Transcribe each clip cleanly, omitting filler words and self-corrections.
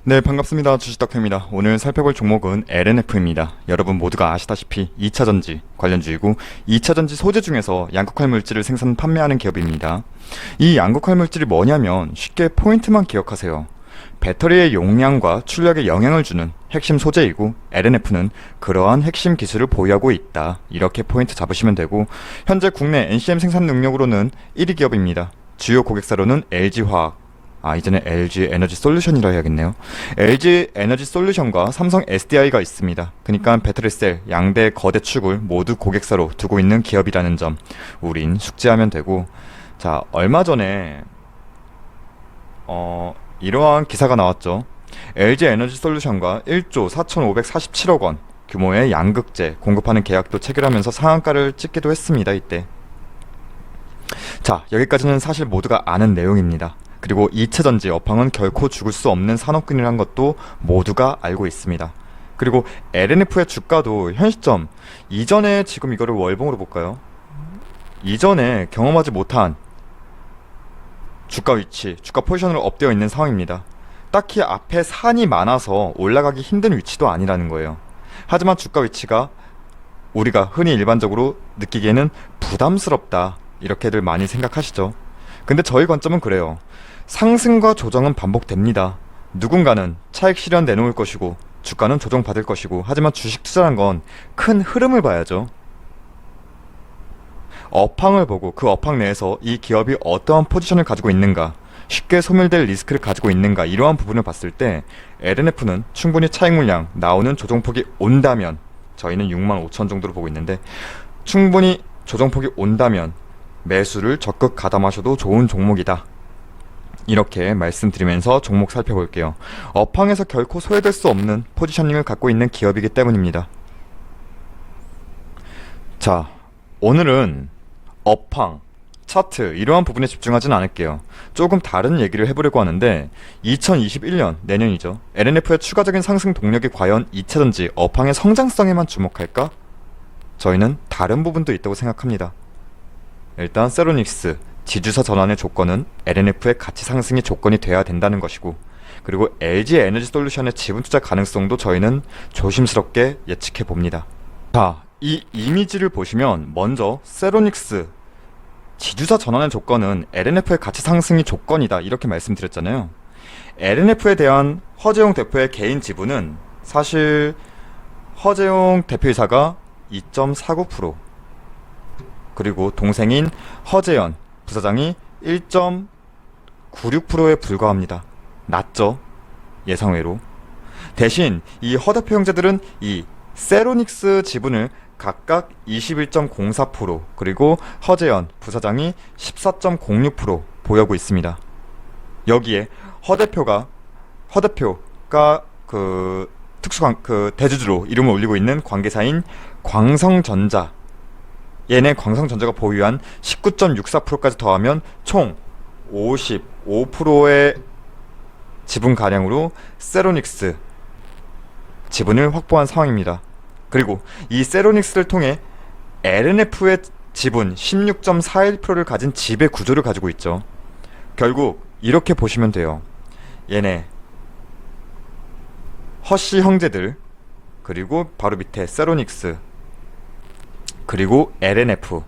네, 반갑습니다. 주식닥터입니다. 오늘 살펴볼 종목은 LNF입니다. 여러분 모두가 아시다시피 2차전지 관련주이고 2차전지 소재 중에서 양극화 물질을 생산 판매하는 기업입니다. 이 양극화 물질이 뭐냐면 쉽게 포인트만 기억하세요. 배터리의 용량과 출력에 영향을 주는 핵심 소재이고 LNF는 그러한 핵심 기술을 보유하고 있다. 이렇게 포인트 잡으시면 되고 현재 국내 NCM 생산 능력으로는 1위 기업입니다. 주요 고객사로는 LG화학, 이제는 LG 에너지 솔루션이라 해야겠네요. LG 에너지 솔루션과 삼성 SDI가 있습니다. 그러니까 배터리셀 양대 거대 축을 모두 고객사로 두고 있는 기업이라는 점 우린 숙지하면 되고, 자, 얼마 전에 이러한 기사가 나왔죠. LG 에너지 솔루션과 1조 4,547억 원 규모의 양극재 공급하는 계약도 체결하면서 상한가를 찍기도 했습니다. 이때. 자, 여기까지는 사실 모두가 아는 내용입니다. 그리고 2차전지 업황은 결코 죽을 수 없는 산업군이란 것도 모두가 알고 있습니다. 그리고 LNF의 주가도 현 시점, 이전에 지금 이거를 월봉으로 볼까요? 이전에 경험하지 못한 주가 위치, 주가 포지션으로 업되어 있는 상황입니다. 딱히 앞에 산이 많아서 올라가기 힘든 위치도 아니라는 거예요. 하지만 주가 위치가 우리가 흔히 일반적으로 느끼기에는 부담스럽다, 이렇게들 많이 생각하시죠. 근데 저희 관점은 그래요. 상승과 조정은 반복됩니다. 누군가는 차익 실현 내놓을 것이고 주가는 조정받을 것이고, 하지만 주식 투자란 건 큰 흐름을 봐야죠. 업황을 보고 그 업황 내에서 이 기업이 어떠한 포지션을 가지고 있는가, 쉽게 소멸될 리스크를 가지고 있는가, 이러한 부분을 봤을 때 LNF는 충분히 차익 물량 나오는 조정폭이 온다면, 저희는 65,000 정도로 보고 있는데 충분히 조정폭이 온다면 매수를 적극 가담하셔도 좋은 종목이다. 이렇게 말씀드리면서 종목 살펴볼게요. 업황에서 결코 소외될 수 없는 포지셔닝을 갖고 있는 기업이기 때문입니다. 자, 오늘은 업황, 차트 이러한 부분에 집중하진 않을게요. 조금 다른 얘기를 해보려고 하는데 2021년, 내년이죠. LNF의 추가적인 상승 동력이 과연 2차전지 업황의 성장성에만 주목할까? 저희는 다른 부분도 있다고 생각합니다. 일단 세로닉스 지주사 전환의 조건은 LNF의 가치 상승이 조건이 돼야 된다는 것이고, 그리고 LG 에너지 솔루션의 지분 투자 가능성도 저희는 조심스럽게 예측해 봅니다. 자, 이 이미지를 보시면 먼저 세로닉스 지주사 전환의 조건은 LNF의 가치 상승이 조건이다, 이렇게 말씀드렸잖아요. LNF에 대한 허재용 대표의 개인 지분은 사실 허재용 대표이사가 2.49%, 그리고 동생인 허재연 부사장이 1.96%에 불과합니다. 낮죠? 예상외로. 대신 이 허 대표 형제들은 이 세로닉스 지분을 각각 21.04%, 그리고 허재연 부사장이 14.06% 보유하고 있습니다. 여기에 허 대표가 그 대주주로 이름을 올리고 있는 관계사인 광성전자, 얘네 광성전자가 보유한 19.64%까지 더하면 총 55%의 지분가량으로 세로닉스 지분을 확보한 상황입니다. 그리고 이 세로닉스를 통해 LNF의 지분 16.41%를 가진 지배 구조를 가지고 있죠. 결국 이렇게 보시면 돼요. 얘네 허씨 형제들, 그리고 바로 밑에 세로닉스, 그리고 LNF,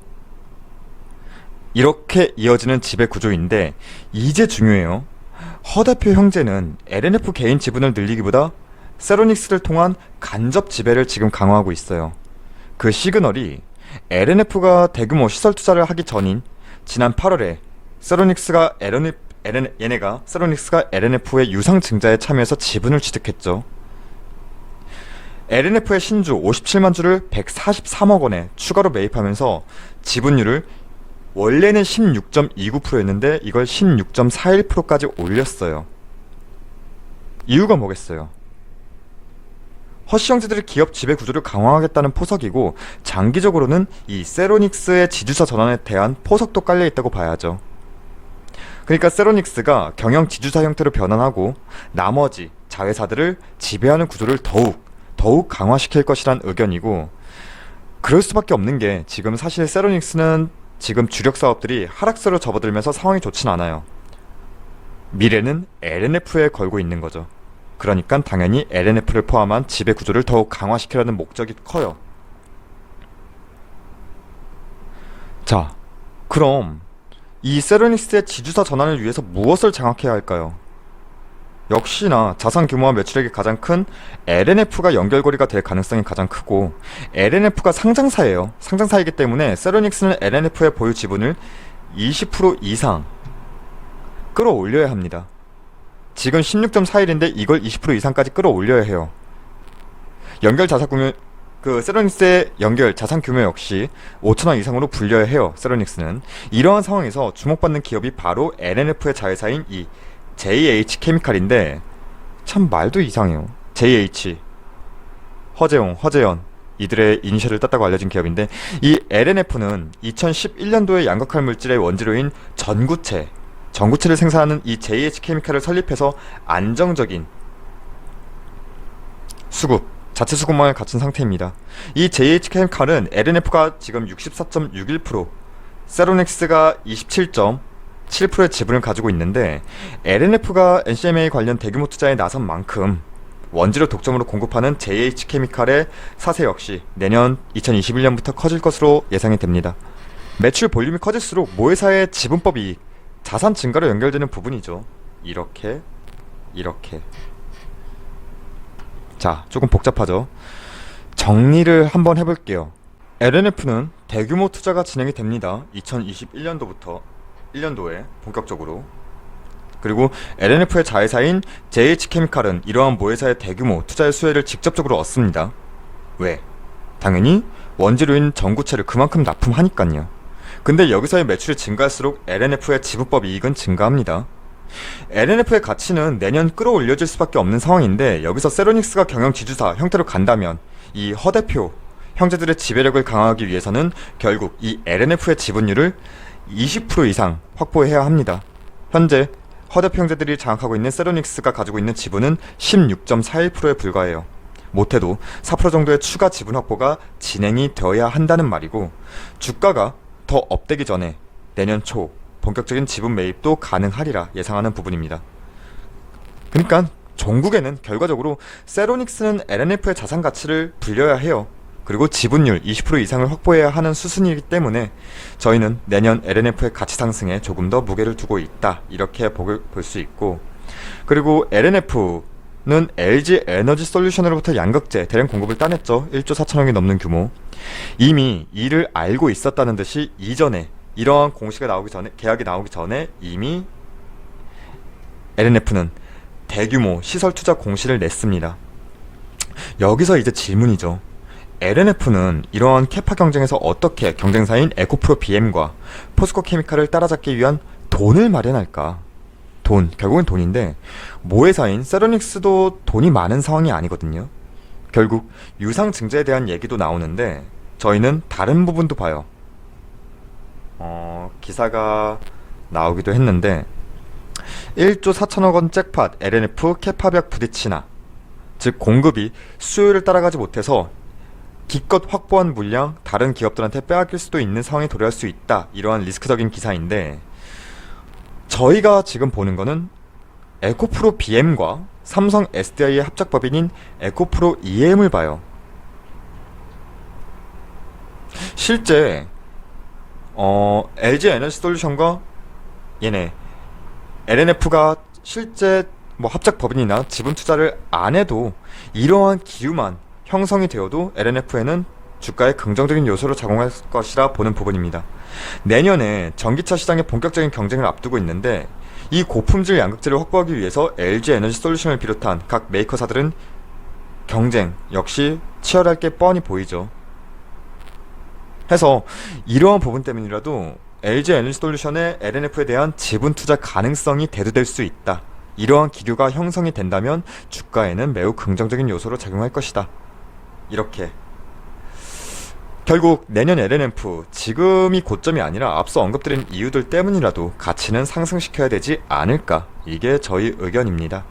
이렇게 이어지는 지배 구조인데, 이제 중요해요. 허 대표 형제는 LNF 개인 지분을 늘리기보다 세로닉스를 통한 간접 지배를 지금 강화하고 있어요. 그 시그널이 LNF가 대규모 시설 투자를 하기 전인 지난 8월에 얘네가 세로닉스가 LNF의 유상 증자에 참여해서 지분을 취득했죠. LNF의 신주 57만 주를 143억 원에 추가로 매입하면서 지분율을 원래는 16.29%였는데 이걸 16.41%까지 올렸어요. 이유가 뭐겠어요? 허씨 형제들이 기업 지배 구조를 강화하겠다는 포석이고, 장기적으로는 이 세로닉스의 지주사 전환에 대한 포석도 깔려 있다고 봐야죠. 그러니까 세로닉스가 경영 지주사 형태로 변환하고 나머지 자회사들을 지배하는 구조를 더욱 강화시킬 것이란 의견이고, 그럴 수밖에 없는 게 지금 사실 세로닉스는 지금 주력 사업들이 하락세로 접어들면서 상황이 좋진 않아요. 미래는 LNF에 걸고 있는 거죠. 그러니까 당연히 LNF를 포함한 지배 구조를 더욱 강화시키려는 목적이 커요. 자, 그럼 이 세로닉스의 지주사 전환을 위해서 무엇을 장악해야 할까요? 역시나 자산 규모와 매출액이 가장 큰 LNF가 연결고리가 될 가능성이 가장 크고, LNF가 상장사예요. 상장사이기 때문에 세로닉스는 LNF의 보유 지분을 20% 이상 끌어올려야 합니다. 지금 16.41인데 이걸 20% 이상까지 끌어올려야 해요. 연결 자산 규모, 세로닉스의 연결 자산 규모 역시 5천억 이상으로 불려야 해요. 세로닉스는 이러한 상황에서 주목받는 기업이 바로 LNF의 자회사인 이 JH 케미칼인데, 참 말도 이상해요. JH, 허재용, 허재현, 이들의 이니셜을 땄다고 알려진 기업인데, 이 LNF는 2011년도에 양극할 물질의 원재료인 전구체를 생산하는 이 JH 케미칼을 설립해서 안정적인 수급, 자체 수급망을 갖춘 상태입니다. 이 JH 케미칼은 LNF가 지금 64.61%, 세로닉스가 27.7%의 지분을 가지고 있는데, LNF가 NCMA 관련 대규모 투자에 나선 만큼 원재료 독점으로 공급하는 JH 케미칼의 사세 역시 내년 2021년부터 커질 것으로 예상이 됩니다. 매출 볼륨이 커질수록 모회사의 지분법 이익, 자산 증가로 연결되는 부분이죠. 이렇게 자, 조금 복잡하죠. 정리를 한번 해볼게요. LNF는 대규모 투자가 진행이 됩니다. 2021년도부터 1년도에 본격적으로. 그리고 LNF의 자회사인 JH케미칼은 이러한 모회사의 대규모 투자의 수혜를 직접적으로 얻습니다. 왜? 당연히 원재료인 전구체를 그만큼 납품하니깐요. 근데 여기서의 매출이 증가할수록 LNF의 지분법 이익은 증가합니다. LNF의 가치는 내년 끌어올려질 수밖에 없는 상황인데, 여기서 세로닉스가 경영 지주사 형태로 간다면 이 허 대표 형제들의 지배력을 강화하기 위해서는 결국 이 LNF의 지분율을 20% 이상 확보해야 합니다. 현재 허 대표 형제들이 장악하고 있는 세로닉스가 가지고 있는 지분은 16.41%에 불과해요. 못해도 4% 정도의 추가 지분 확보가 진행이 되어야 한다는 말이고, 주가가 더 업되기 전에 내년 초 본격적인 지분 매입도 가능하리라 예상하는 부분입니다. 그러니까 종국에는 결과적으로 세로닉스는 LNF의 자산 가치를 불려야 해요. 그리고 지분율 20% 이상을 확보해야 하는 수순이기 때문에 저희는 내년 LNF의 가치 상승에 조금 더 무게를 두고 있다, 이렇게 볼 수 있고, 그리고 LNF는 LG 에너지 솔루션으로부터 양극재 대량 공급을 따냈죠. 1조 4천억이 넘는 규모. 이미 이를 알고 있었다는 듯이 이전에 이러한 공시가 나오기 전에, 계약이 나오기 전에 이미 LNF는 대규모 시설 투자 공시를 냈습니다. 여기서 이제 질문이죠. LNF는 이러한 캐파 경쟁에서 어떻게 경쟁사인 에코프로 BM과 포스코 케미칼을 따라잡기 위한 돈을 마련할까? 결국은 돈인데, 모회사인 세로닉스도 돈이 많은 상황이 아니거든요. 결국 유상 증자에 대한 얘기도 나오는데, 저희는 다른 부분도 봐요. 기사가 나오기도 했는데, 1조 4천억 원 잭팟 LNF 캐파벽 부딪히나, 즉 공급이 수요를 따라가지 못해서 기껏 확보한 물량 다른 기업들한테 빼앗길 수도 있는 상황에 도래할 수 있다, 이러한 리스크적인 기사인데, 저희가 지금 보는 거는 에코프로 BM과 삼성 SDI의 합작법인인 에코프로 EM을 봐요. 실제 LG 에너지 솔루션과 얘네 LNF가 실제 합작법인이나 지분 투자를 안 해도 이러한 기류만 형성이 되어도 LNF에는 주가의 긍정적인 요소로 작용할 것이라 보는 부분입니다. 내년에 전기차 시장의 본격적인 경쟁을 앞두고 있는데, 이 고품질 양극재를 확보하기 위해서 LG 에너지 솔루션을 비롯한 각 메이커사들은 경쟁 역시 치열할 게 뻔히 보이죠. 해서 이러한 부분 때문이라도 LG 에너지 솔루션의 LNF에 대한 지분 투자 가능성이 대두될 수 있다, 이러한 기류가 형성이 된다면 주가에는 매우 긍정적인 요소로 작용할 것이다. 이렇게 결국 내년 LNF, 지금이 고점이 아니라 앞서 언급드린 이유들 때문이라도 가치는 상승시켜야 되지 않을까, 이게 저희 의견입니다.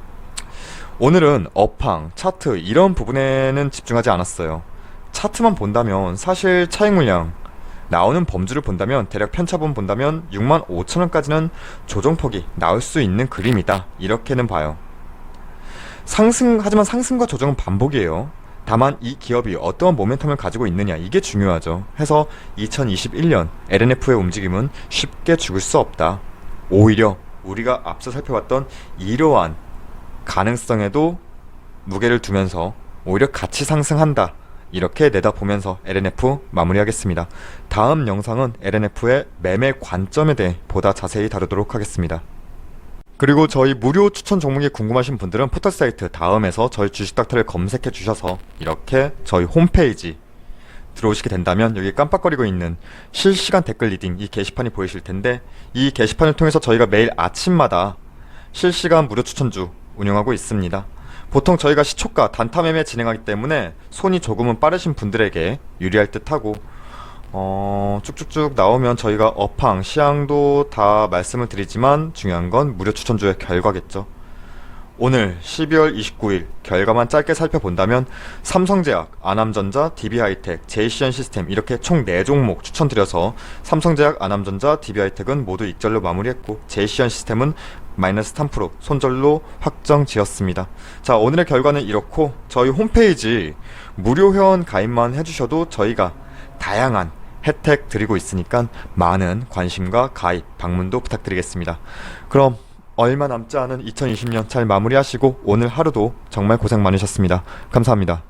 오늘은 업황, 차트 이런 부분에는 집중하지 않았어요. 차트만 본다면, 사실 차익 물량 나오는 범주를 본다면, 대략 편차분 본다면 65,000원까지는 조정폭이 나올 수 있는 그림이다, 이렇게는 봐요. 하지만 상승과 조정은 반복이에요. 다만 이 기업이 어떠한 모멘텀을 가지고 있느냐, 이게 중요하죠. 해서 2021년 LNF의 움직임은 쉽게 죽을 수 없다. 오히려 우리가 앞서 살펴봤던 이러한 가능성에도 무게를 두면서 오히려 같이 상승한다, 이렇게 내다보면서 LNF 마무리하겠습니다. 다음 영상은 LNF의 매매 관점에 대해 보다 자세히 다루도록 하겠습니다. 그리고 저희 무료 추천 종목이 궁금하신 분들은 포털 사이트 다음에서 저희 주식닥터를 검색해 주셔서 이렇게 저희 홈페이지 들어오시게 된다면 여기 깜빡거리고 있는 실시간 댓글 리딩 이 게시판이 보이실 텐데, 이 게시판을 통해서 저희가 매일 아침마다 실시간 무료 추천주 운영하고 있습니다. 보통 저희가 시초가 단타 매매 진행하기 때문에 손이 조금은 빠르신 분들에게 유리할 듯하고, 쭉쭉쭉 나오면 저희가 업황, 시향도 다 말씀을 드리지만 중요한 건 무료 추천주의 결과겠죠. 오늘 12월 29일 결과만 짧게 살펴본다면 삼성제약, 아남전자, DB하이텍, JCN시스템 이렇게 총 4종목 추천드려서 삼성제약, 아남전자, DB하이텍은 모두 익절로 마무리했고 JCN시스템은 마이너스 3% 손절로 확정 지었습니다. 자, 오늘의 결과는 이렇고, 저희 홈페이지 무료 회원 가입만 해주셔도 저희가 다양한 혜택 드리고 있으니까 많은 관심과 가입, 방문도 부탁드리겠습니다. 그럼 얼마 남지 않은 2020년 잘 마무리하시고 오늘 하루도 정말 고생 많으셨습니다. 감사합니다.